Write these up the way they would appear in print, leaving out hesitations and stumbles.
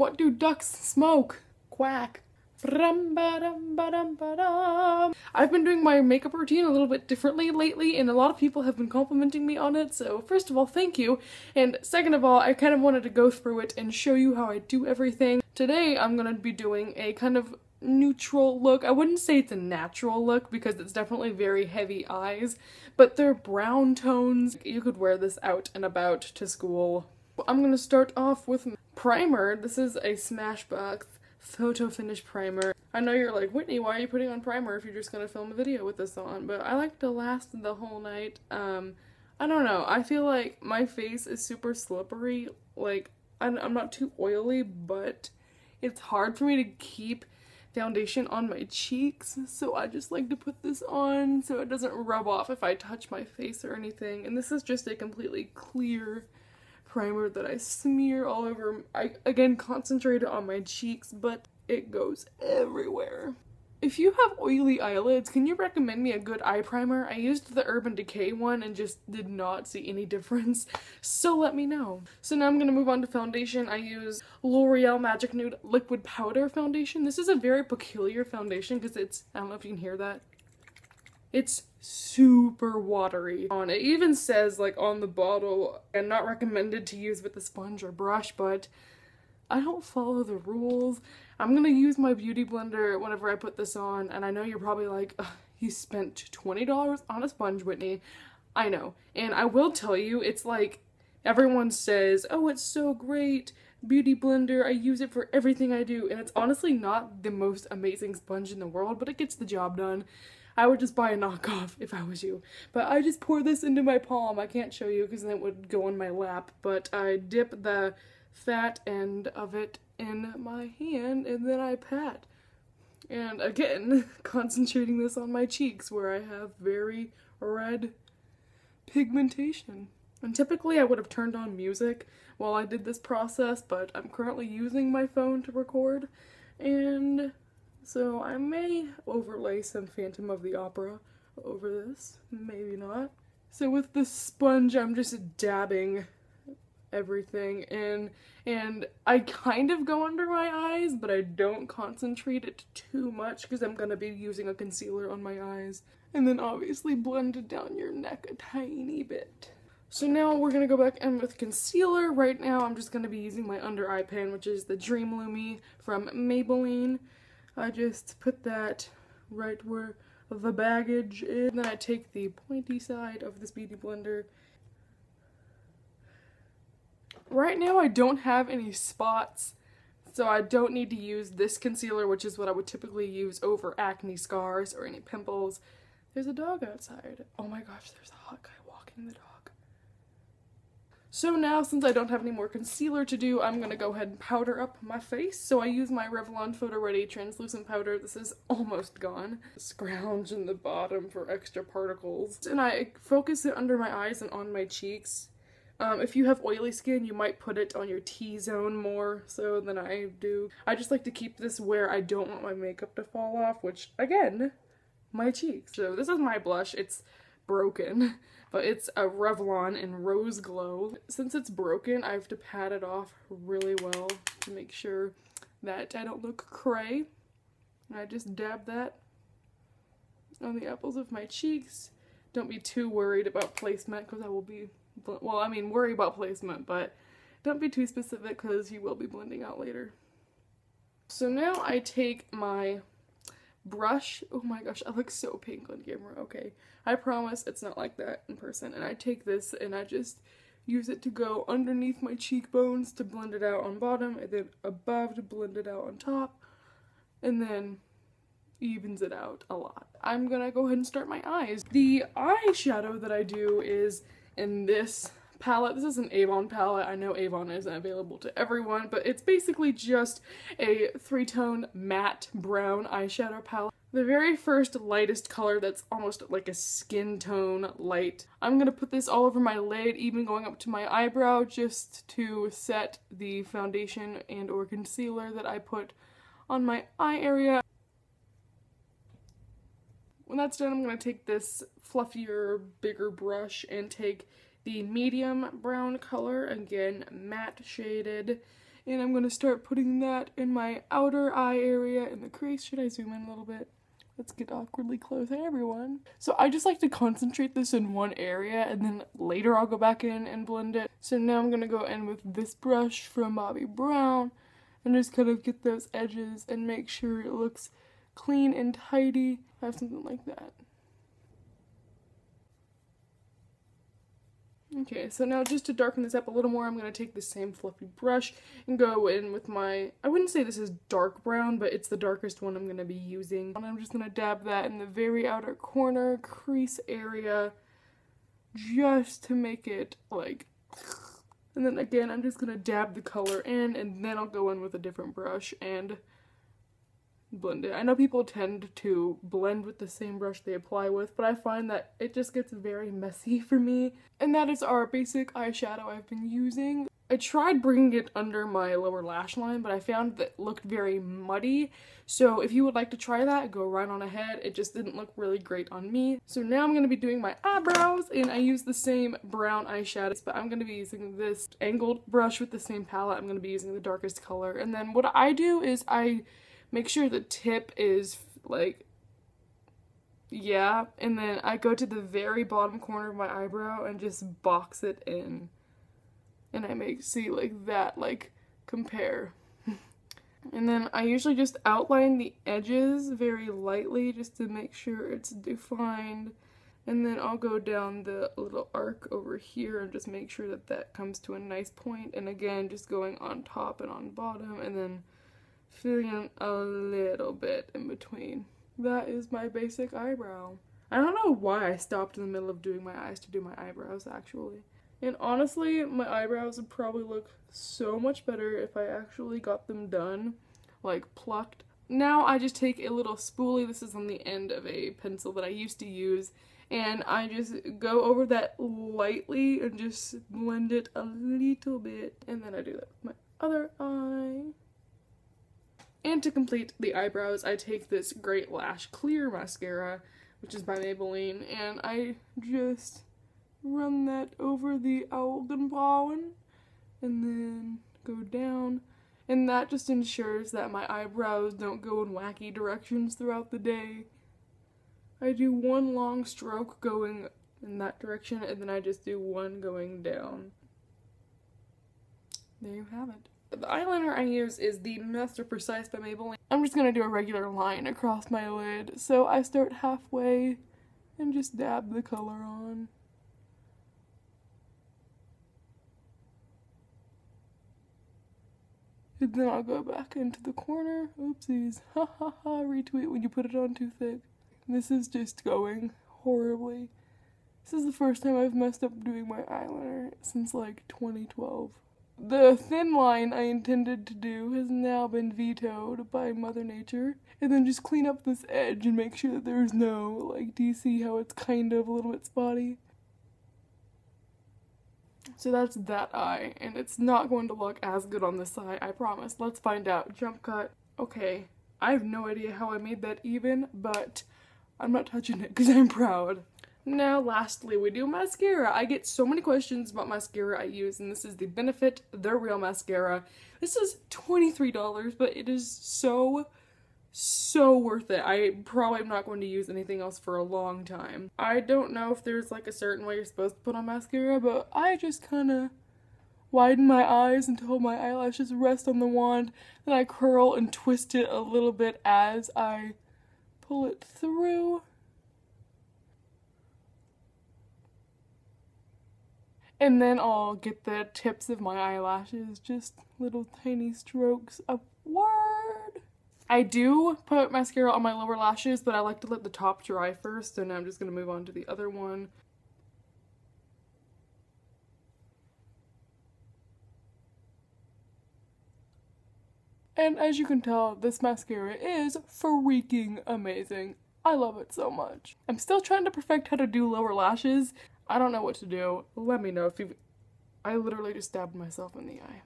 What do ducks smoke? Quack. I've been doing my makeup routine a little bit differently lately, and a lot of people have been complimenting me on it, so first of all, thank you. And second of all, I kind of wanted to go through it and show you how I do everything. Today, I'm gonna be doing a kind of neutral look. I wouldn't say it's a natural look because it's definitely very heavy eyes, but they're brown tones. You could wear this out and about to school. I'm gonna start off with primer. This is a Smashbox photo finish primer. I know you're like, Whitney, why are you putting on primer if you're just gonna film a video with this on? But I like to last the whole night. I don't know, I feel like my face is super slippery. Like, I'm not too oily, but it's hard for me to keep foundation on my cheeks, so I just like to put this on so it doesn't rub off if I touch my face or anything. And this is just a completely clear primer that I smear all over. I again concentrate it on my cheeks, but it goes everywhere. If you have oily eyelids, can you recommend me a good eye primer? I used the Urban Decay one and just did not see any difference, so let me know. So now I'm gonna move on to foundation. I use L'Oreal Magic Nude Liquid Powder Foundation. This is a very peculiar foundation because it's, I don't know if you can hear that, it's super watery. It even says, like, on the bottle, and not recommended to use with a sponge or brush, but I don't follow the rules. I'm gonna use my beauty blender whenever I put this on, and I know you're probably like, you spent $20 on a sponge, Whitney. I know, and I will tell you, it's like, everyone says, oh, it's so great, beauty blender, I use it for everything I do, and it's honestly not the most amazing sponge in the world, but it gets the job done. I would just buy a knockoff if I was you. But I just pour this into my palm. I can't show you because then it would go on my lap. But I dip the fat end of it in my hand and then I pat. And again, concentrating this on my cheeks where I have very red pigmentation. And typically I would have turned on music while I did this process, but I'm currently using my phone to record, and so I may overlay some Phantom of the Opera over this, maybe not. So with this sponge, I'm just dabbing everything in, and I kind of go under my eyes, but I don't concentrate it too much because I'm gonna be using a concealer on my eyes. And then obviously blend it down your neck a tiny bit. So now we're gonna go back in with concealer. Right now I'm just gonna be using my under eye pen, which is the Dream Lumi from Maybelline. I just put that right where the baggage is. Then I take the pointy side of this beauty blender. Right now I don't have any spots, so I don't need to use this concealer, which is what I would typically use over acne scars or any pimples. There's a dog outside. Oh my gosh, there's a hot guy walking the dog. So now, since I don't have any more concealer to do, I'm gonna go ahead and powder up my face. So I use my Revlon Photo Ready translucent powder. This is almost gone. Scrounge in the bottom for extra particles. And I focus it under my eyes and on my cheeks. If you have oily skin, you might put it on your T-zone more so than I do. I just like to keep this where I don't want my makeup to fall off, which, again, my cheeks. So this is my blush. It's broken, but it's a Revlon in Rose Glow. Since it's broken, I have to pat it off really well to make sure that I don't look cray. And I just dab that on the apples of my cheeks. Don't be too worried about placement because I will be, well, I mean, worry about placement, but don't be too specific because you will be blending out later. So now I take my brush. Oh my gosh, I look so pink on camera. Okay, I promise it's not like that in person. And I take this and I just use it to go underneath my cheekbones to blend it out on bottom, and then above to blend it out on top, and then evens it out a lot. I'm gonna go ahead and start my eyes. The eyeshadow that I do is in this palette. This is an Avon palette. I know Avon isn't available to everyone, but it's basically just a 3-tone matte brown eyeshadow palette. The very first lightest color that's almost like a skin tone light. I'm gonna put this all over my lid, even going up to my eyebrow, just to set the foundation and or concealer that I put on my eye area. When that's done, I'm gonna take this fluffier, bigger brush and take the medium brown color, again matte shaded, And I'm going to start putting that in my outer eye area in the crease. Should I zoom in a little bit? Let's get awkwardly close. Hey everyone. So I just like to concentrate this in one area and then later I'll go back in and blend it. So now I'm going to go in with this brush from Bobbi Brown and just kind of get those edges and make sure it looks clean and tidy. I have something like that. Okay, so now just to darken this up a little more, I'm going to take the same fluffy brush and go in with my, I wouldn't say this is dark brown, but it's the darkest one I'm going to be using. And I'm just going to dab that in the very outer corner crease area just to make it like, and then again, I'm just going to dab the color in and then I'll go in with a different brush and blend it. I know people tend to blend with the same brush they apply with, but I find that it just gets very messy for me. And that is our basic eyeshadow I've been using. I tried bringing it under my lower lash line, but I found that it looked very muddy. So if you would like to try that, go right on ahead. It just didn't look really great on me. So now I'm going to be doing my eyebrows, and I use the same brown eyeshadows, but I'm going to be using this angled brush with the same palette. I'm going to be using the darkest color. And then what I do is I make sure the tip is like, yeah, and then I go to the very bottom corner of my eyebrow and just box it in. And I see like that, like, compare. And then I usually just outline the edges very lightly just to make sure it's defined. And then I'll go down the little arc over here and just make sure that that comes to a nice point. And again, just going on top and on bottom and then filling in a little bit in between. That is my basic eyebrow. I don't know why I stopped in the middle of doing my eyes to do my eyebrows, actually. And honestly, my eyebrows would probably look so much better if I actually got them done, like plucked. Now I just take a little spoolie, this is on the end of a pencil that I used to use, and I just go over that lightly and just blend it a little bit. And then I do that with my other eye. And to complete the eyebrows, I take this Great Lash Clear Mascara, which is by Maybelline, and I just run that over the Augenbrauen, and then go down, and that just ensures that my eyebrows don't go in wacky directions throughout the day. I do one long stroke going in that direction, and then I just do one going down. There you have it. The eyeliner I use is the Master Precise by Maybelline. I'm just gonna do a regular line across my lid, so I start halfway and just dab the color on. And then I'll go back into the corner. Oopsies. Ha ha ha, retweet when you put it on too thick. This is just going horribly. This is the first time I've messed up doing my eyeliner since like 2012. The thin line I intended to do has now been vetoed by Mother Nature. And then just clean up this edge and make sure that there's no, like, do you see how it's kind of a little bit spotty? So that's that eye, and it's not going to look as good on this eye, I promise. Let's find out. Jump cut. Okay, I have no idea how I made that even, but I'm not touching it because I'm proud. Now, lastly, we do mascara. I get so many questions about mascara I use, and this is the Benefit The Real Mascara. This is $23, but it is so worth it. I probably am not going to use anything else for a long time. I don't know if there's like a certain way you're supposed to put on mascara, but I just kind of widen my eyes until my eyelashes rest on the wand, then I curl and twist it a little bit as I pull it through. And then I'll get the tips of my eyelashes, just little tiny strokes upward. I do put mascara on my lower lashes, but I like to let the top dry first, so now I'm just going to move on to the other one. And as you can tell, this mascara is freaking amazing. I love it so much. I'm still trying to perfect how to do lower lashes. I don't know what to do. Let me know if you've... I literally just stabbed myself in the eye.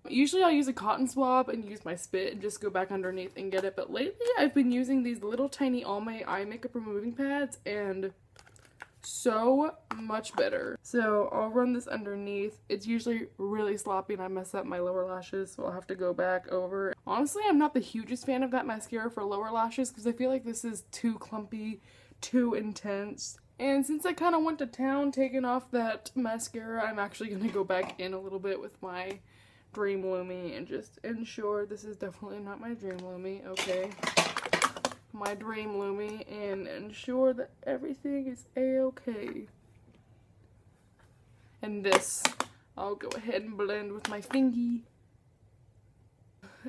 Usually I'll use a cotton swab and use my spit and just go back underneath and get it, but lately I've been using these little tiny Almay eye makeup removing pads, and so much better. So I'll run this underneath. It's usually really sloppy and I mess up my lower lashes, so I'll have to go back over. Honestly, I'm not the hugest fan of that mascara for lower lashes because I feel like this is too clumpy, too intense. And since I kind of went to town taking off that mascara, I'm actually going to go back in a little bit with my Dream Lumi and just ensure this is definitely not my Dream Lumi, okay? My Dream Lumi, and ensure that everything is a-okay. And this, I'll go ahead and blend with my fingy.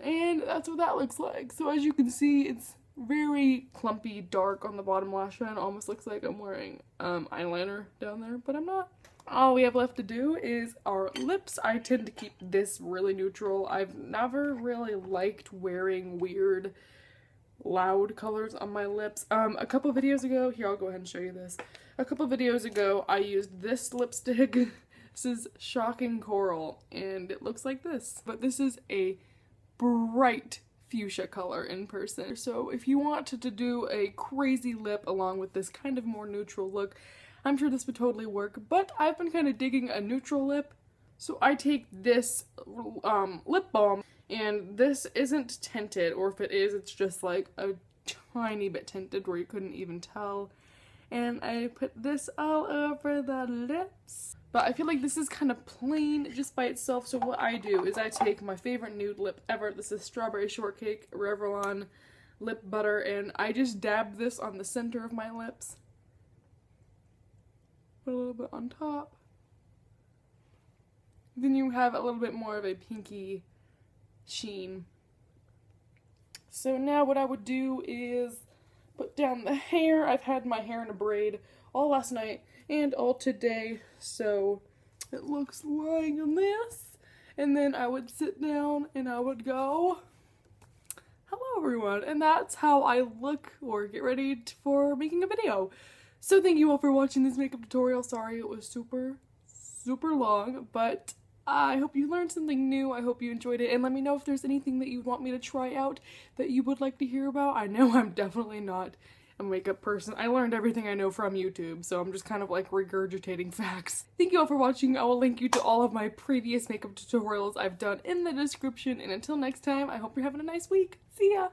And that's what that looks like. So as you can see, it's very clumpy, dark on the bottom lash line. Almost looks like I'm wearing eyeliner down there, but I'm not. All we have left to do is our lips. I tend to keep this really neutral. I've never really liked wearing weird, loud colors on my lips. A couple videos ago, here I'll go ahead and show you this. A couple videos ago, I used this lipstick. This is Shocking Coral, and it looks like this. But this is a bright fuchsia color in person. So if you wanted to do a crazy lip along with this kind of more neutral look, I'm sure this would totally work, but I've been kind of digging a neutral lip. So I take this lip balm, and this isn't tinted, or if it is, it's just like a tiny bit tinted where you couldn't even tell. And I put this all over the lips. But I feel like this is kind of plain just by itself, so what I do is I take my favorite nude lip ever. This is Strawberry Shortcake Revlon Lip Butter, and I just dab this on the center of my lips. Put a little bit on top. Then you have a little bit more of a pinky sheen. So now what I would do is put down the hair. I've had my hair in a braid all last night and all today, so it looks like this. And then I would sit down and I would go, hello everyone, and that's how I look or get ready for making a video. So thank you all for watching this makeup tutorial. Sorry it was super long, but I hope you learned something new. I hope you enjoyed it, and let me know if there's anything that you want me to try out that you would like to hear about. I know I'm definitely not a makeup person. I learned everything I know from YouTube, so I'm just kind of like regurgitating facts. Thank you all for watching. I will link you to all of my previous makeup tutorials I've done in the description, and until next time, I hope you're having a nice week. See ya!